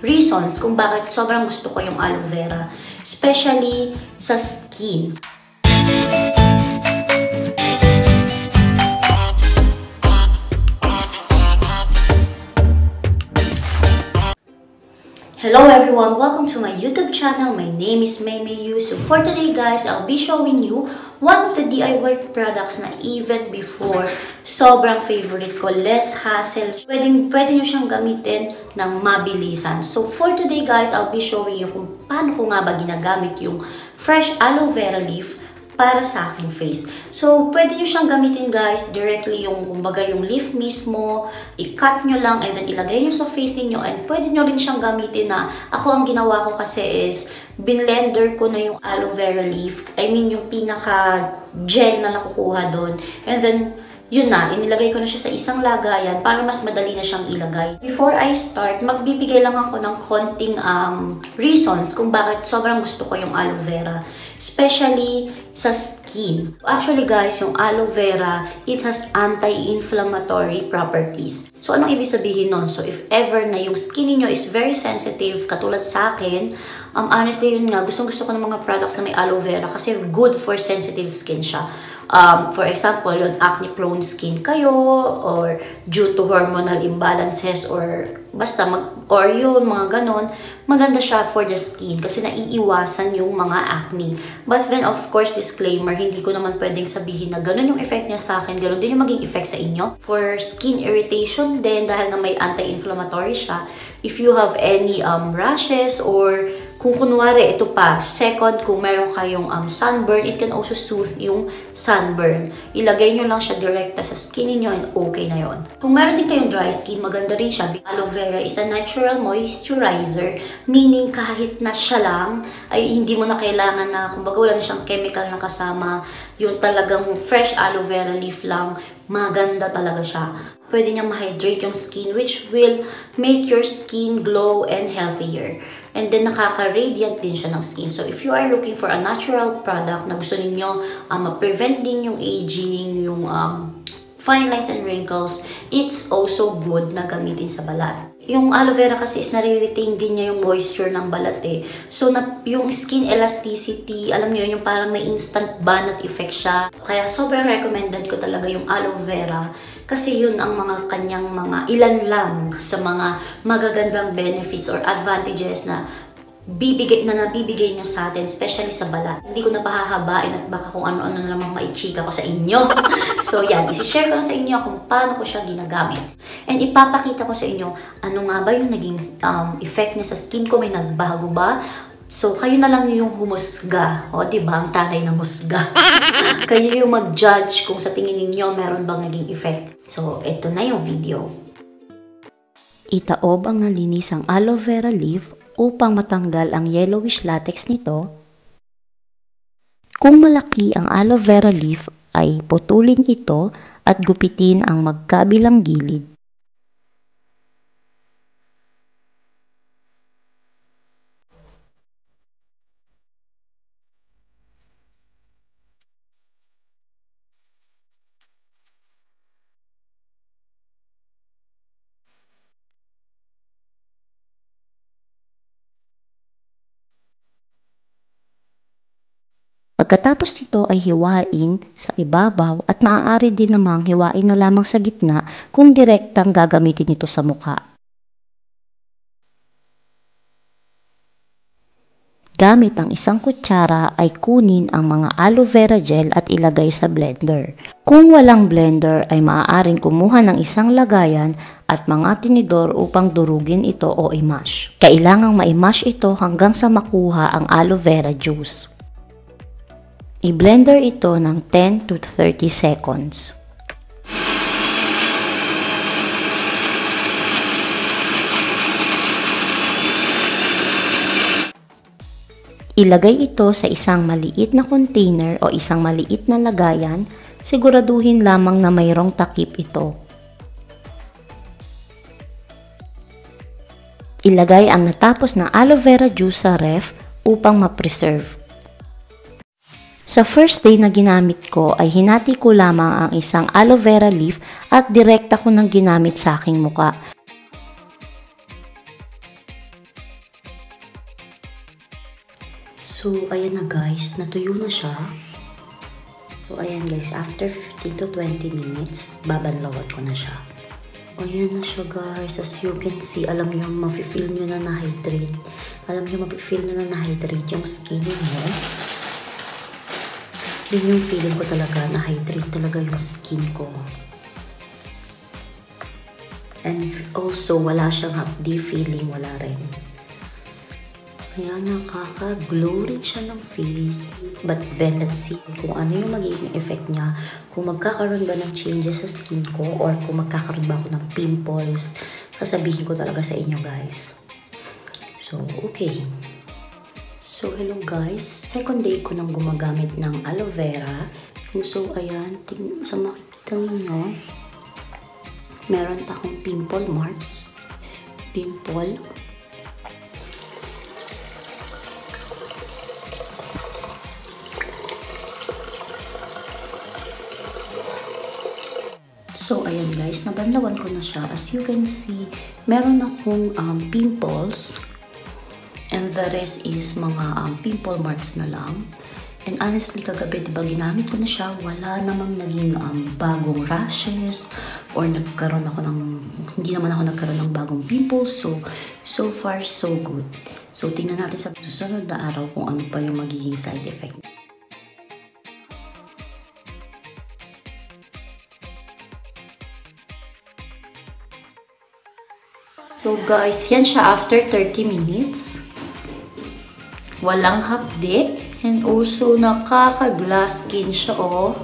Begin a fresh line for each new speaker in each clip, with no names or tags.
reasons kung bakit sobrang gusto ko yung aloe vera, especially sa skin. Hello everyone! Welcome to my YouTube channel. My name is Maymay Yu. So for today guys, I'll be showing you one of the DIY products na even before, sobrang favorite ko, less hassle. Pwede nyo siyang gamitin ng mabilisan. So for today guys, I'll be showing you kung paano ko nga ba ginagamit yung fresh aloe vera leaf para sa aking face. So, pwede nyo siyang gamitin guys, directly yung, kumbaga yung leaf mismo, i-cut nyo lang and then ilagay nyo sa face niyo and pwede nyo rin siyang gamitin na, ako ang ginawa ko kasi is, binlender ko na yung aloe vera leaf, I mean yung pinaka gel na nakukuha doon, and then, yun na, inilagay ko na siya sa isang lagayan para mas madali na siyang ilagay. Before I start, magbibigay lang ako ng konting reasons kung bakit sobrang gusto ko yung aloe vera, especially sa skin. Actually guys, yung aloe vera, it has anti-inflammatory properties. So anong ibig sabihin nun? So if ever na yung skin niyo is very sensitive, katulad sa akin, honestly yun nga, gustong-gusto ko ng mga products na may aloe vera kasi good for sensitive skin siya. For example, yung acne-prone skin kayo, or due to hormonal imbalances, or basta, or yun, mga ganon, maganda siya for the skin kasi naiiwasan yung mga acne. But then, of course, disclaimer, hindi ko naman pwedeng sabihin na ganon yung effect niya sa akin, ganon din yung maging effect sa inyo. For skin irritation din, dahil na may anti-inflammatory siya, if you have any rashes or kung kunwari, ito pa, second, kung meron kayong sunburn, it can also soothe yung sunburn. Ilagay nyo lang siya direkta sa skin niyo and okay na yon. Kung meron din kayong dry skin, maganda rin siya. Aloe vera is a natural moisturizer, meaning kahit na siya lang, ay hindi mo na kailangan na, kumbaga wala na siyang chemical na kasama, yung talagang fresh aloe vera leaf lang, maganda talaga siya. Pwede niyang ma-hydrate yung skin, which will make your skin glow and healthier. And then, nakaka-radiant din siya ng skin. So, if you are looking for a natural product na gusto ninyo ma-prevent din yung aging, yung fine lines and wrinkles, it's also good na gamitin sa balat. Yung aloe vera kasi is nare-retain din niya yung moisture ng balat eh. So, yung skin elasticity, alam niyo yung parang may instant banat effect siya. Kaya, sobrang recommended ko talaga yung aloe vera. Kasi yun ang mga kanyang mga ilan lang sa mga magagandang benefits or advantages na nabibigay niya sa atin, especially sa balat. Hindi ko na pahahabain at baka kung ano-ano na namang maichika ko sa inyo. So yan, isi-share ko na sa inyo kung paano ko siya ginagamit. And ipapakita ko sa inyo ano nga ba yung naging effect niya sa skin ko, may nagbago ba? So, kayo na lang yung humusga. O, diba? Ang taray ng musga. Kayo yung mag-judge kung sa tingin ninyo meron bang naging effect. So, ito na yung video. Itaob ang nalinisang aloe vera leaf upang matanggal ang yellowish latex nito. Kung malaki ang aloe vera leaf, ay putulin ito at gupitin ang magkabilang gilid. Pagkatapos nito ay hiwain sa ibabaw at maaari din namang hiwain na lamang sa gitna kung direktang gagamitin ito sa mukha. Gamit ang isang kutsara ay kunin ang mga aloe vera gel at ilagay sa blender. Kung walang blender ay maaaring kumuha ng isang lagayan at mga tinidor upang durugin ito o i-mash. Kailangang ma-mash ito hanggang sa makuha ang aloe vera juice. I-blender ito ng 10 to 30 seconds. Ilagay ito sa isang maliit na container o isang maliit na lagayan, siguraduhin lamang na mayroong takip ito. Ilagay ang natapos na aloe vera juice sa ref upang ma-preserve. Sa first day na ginamit ko ay hinati ko lamang ang isang aloe vera leaf at direkta ko nang ginamit sa aking muka. So, ayan na guys, natuyo na siya. So, ayan guys, after 15 to 20 minutes, babanlawan ko na siya. Ayan na siya guys, as you can see, alam nyo, mafe-feel nyo na na-hydrate. Alam nyo, mafe-feel nyo na na-hydrate yung skin nyo. Yun yung feeling ko talaga, na-hydrate talaga yung skin ko. And also, wala siyang hapdi feeling, wala rin. Kaya nakaka-glow rin siya ng face. But then, let's see kung ano yung magiging effect niya. Kung magkakaroon ba ng changes sa skin ko or kung magkakaroon ba ako ng pimples. Sasabihin ko talaga sa inyo guys. So, okay. So, hello guys. Second day ko nang gumagamit ng aloe vera. So, ayan. Sa makikita ninyo, meron pa akong pimple marks. Pimple. So, ayan guys, nabanlawan ko na siya. As you can see, meron akong pimples. And the rest is mga pimple marks na lang. And honestly, kagabi, diba, ginamit ko na siya. Wala namang naging bagong rashes. Or nagkaroon ako ng, hindi naman ako nagkaroon ng bagong pimples. So far, so good. So, tingnan natin sa susunod na araw kung ano pa yung magiging side effect. So guys, yan siya after 30 minutes. Walang hapdi. And also, nakaka-glass skin siya, oh.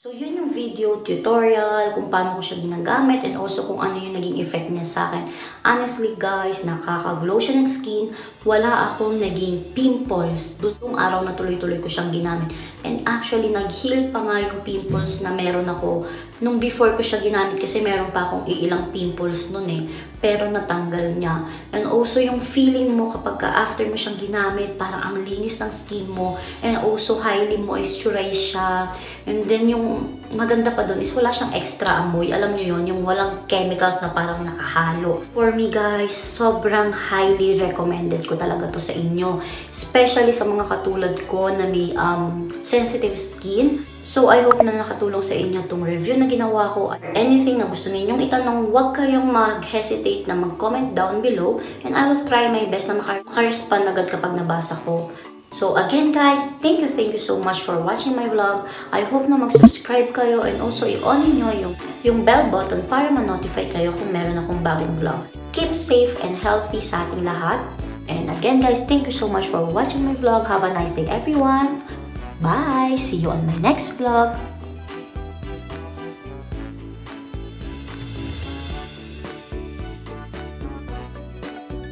So, yun yung video tutorial kung paano ko siya ginagamit and also kung ano yung naging effect niya sa akin. Honestly guys, nakaka-glow siya ng skin. Wala akong naging pimples. Doon araw na tuloy-tuloy ko siyang ginamit. And actually, nag-heal pa nga yung pimples na meron ako nung before ko siya ginamit kasi meron pa akong ilang pimples nun eh. Pero natanggal niya. And also yung feeling mo kapag after mo siyang ginamit, parang ang linis ng skin mo. And also highly moisturized siya. And then yung maganda pa dun is wala siyang extra amoy. Alam niyo yun, yung walang chemicals na parang nakahalo. For me guys, sobrang highly recommended ko talaga to sa inyo. Especially sa mga katulad ko na may sensitive skin. So, I hope na nakatulong sa inyo itong review na ginawa ko. Anything na gusto ninyong itanong, huwag kayong mag-hesitate na mag-comment down below. And I will try my best na maka-respond agad kapag nabasa ko. So, again guys, thank you so much for watching my vlog. I hope na mag-subscribe kayo and also i-on nyo yung bell button para ma-notify kayo kung meron akong bagong vlog. Keep safe and healthy sa ating lahat. And again guys, thank you so much for watching my vlog. Have a nice day everyone. Bye! See you on my next vlog.